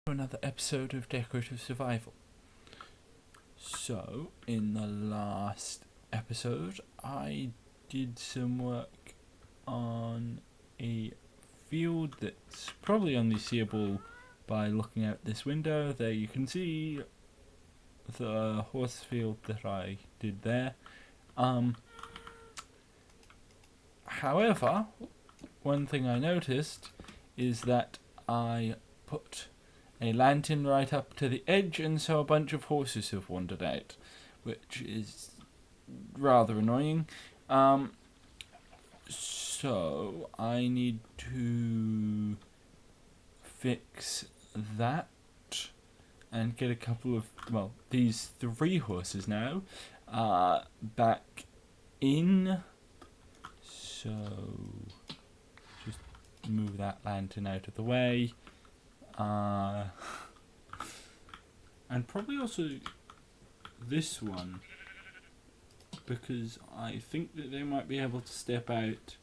Another episode of Decorative Survival. So, in the last episode, I did some work on a field that's probably only seeable by looking out this window. There you can see the horse field that I did there. However, one thing I noticed is that I put a lantern right up to the edge, and so a bunch of horses have wandered out, which is rather annoying. So I need to fix that and get a couple of, these 3 horses now back in. So just move that lantern out of the way. And probably also this one, because I think that they might be able to step out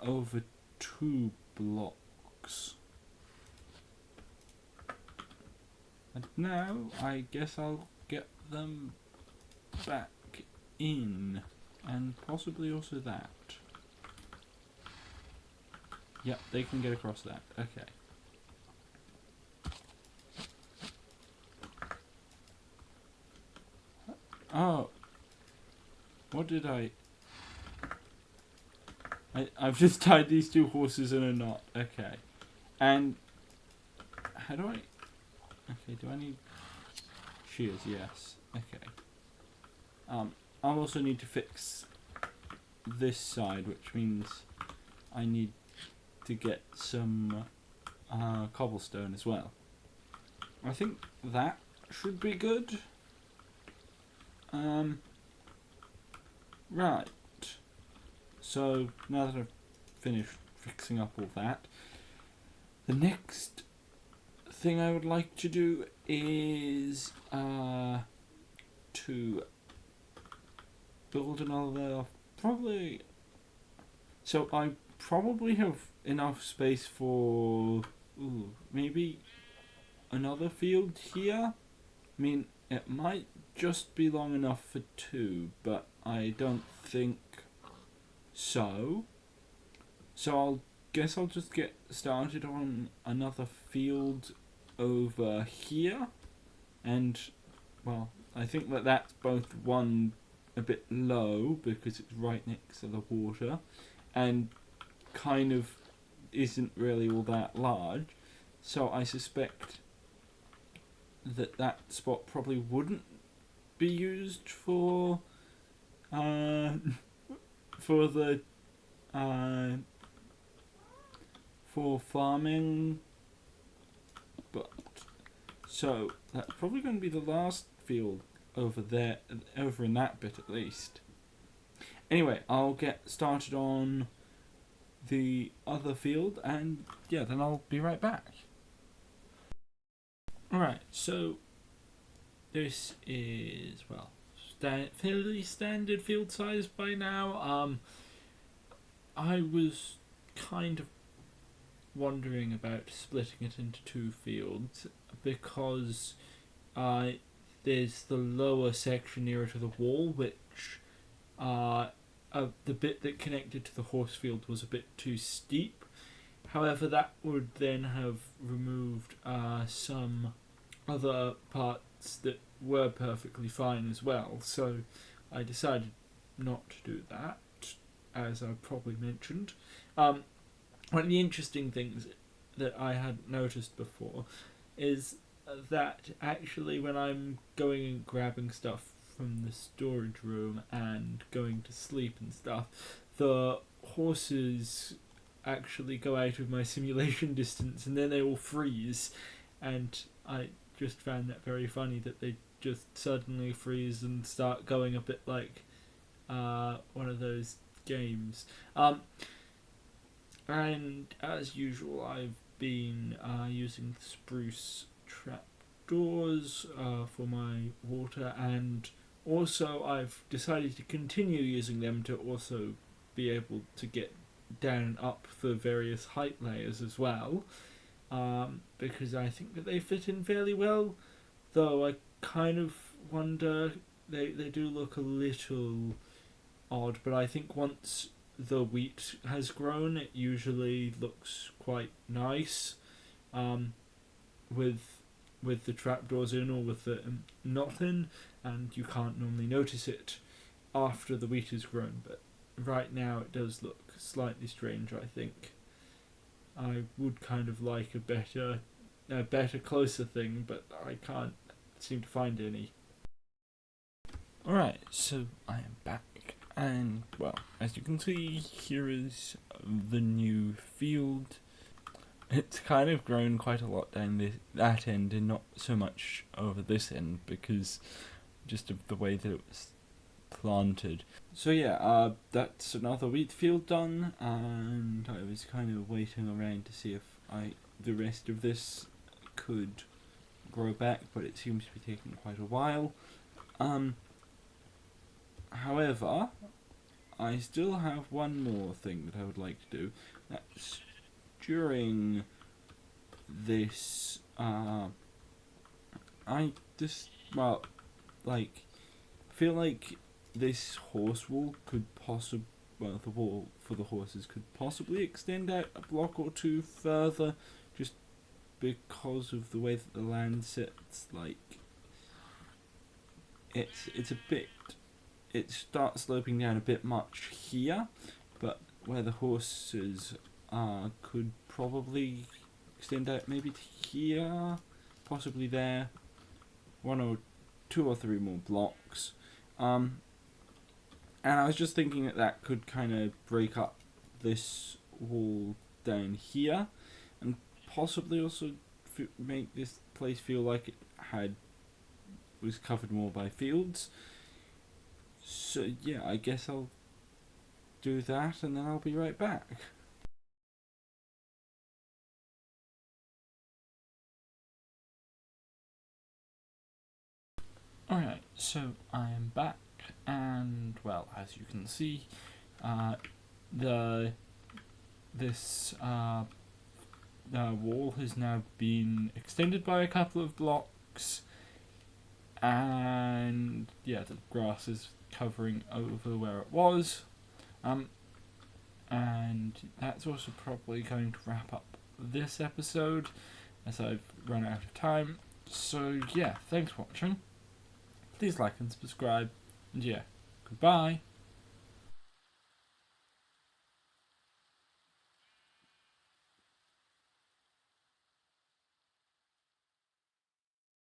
over 2 blocks. And now I guess I'll get them back in, and possibly also that. Yep, they can get across that. Okay. Oh. What did I've just tied these 2 horses in a knot. Okay. And how do I... Okay, do I need shears? Yes. Okay. I'll also need to fix this side, which means I need to get some cobblestone as well. I think that should be good. Right. So now that I've finished fixing up all that, the next thing I would like to do is to build another, probably. So I probably have enough space for maybe another field here. I mean, it might just be long enough for 2, but I don't think so. So I'll just get started on another field over here, and I think that's both one a bit low because it's right next to the water, and kind of isn't really all that large. So I suspect that spot probably wouldn't be used for farming, but so that's probably going to be the last field over there, over in that bit at least. Anyway, I'll get started on the other field, and then I'll be right back. Alright, so this is, fairly standard field size by now. I was kind of wondering about splitting it into 2 fields because there's the lower section nearer to the wall, which the bit that connected to the horse field was a bit too steep. However, that would then have removed some other parts that were perfectly fine as well. So I decided not to do that, as I probably mentioned. One of the interesting things that I hadn't noticed before is that actually when I'm going and grabbing stuff from the storage room and going to sleep and stuff, the horses actually go out of my simulation distance and then they all freeze, and I just found that very funny that they just suddenly freeze and start going a bit like one of those games. And as usual, I've been using spruce trapdoors for my water, and also I've decided to continue using them to also be able to get down and up the various height layers as well. because I think that they fit in fairly well. Though I kind of wonder, they do look a little odd, but I think once the wheat has grown, it usually looks quite nice. Um, with the trapdoors in or with the not in, and you can't normally notice it after the wheat has grown. But right now, it does look slightly strange. I think I would kind of like a better, closer thing, but I can't seem to find any. Alright, so I am back, and well, as you can see, here is the new field. It's kind of grown quite a lot down that end and not so much over this end because just of the way that it was planted. So yeah, that's another wheat field done, and I was kind of waiting around to see if the rest of this could grow back, but it seems to be taking quite a while. However, I still have one more thing that I would like to do. That's during this, I just, well, like, feel like this horse wall could the wall for the horses could possibly extend out a block or two further, just because of the way that the land sits. Like, it's a bit, it starts sloping down a bit much here, but where the horses could probably extend out maybe to here, possibly there, one or two or three more blocks. And I was just thinking that could kind of break up this wall down here, and possibly also make this place feel like it was covered more by fields. So yeah, I guess I'll do that, and then I'll be right back. Alright, so I am back, and well, as you can see, the wall has now been extended by a couple of blocks, and yeah, the grass is covering over where it was, and that's also probably going to wrap up this episode, as I've run out of time. So yeah, thanks for watching. Please like and subscribe, and yeah, goodbye.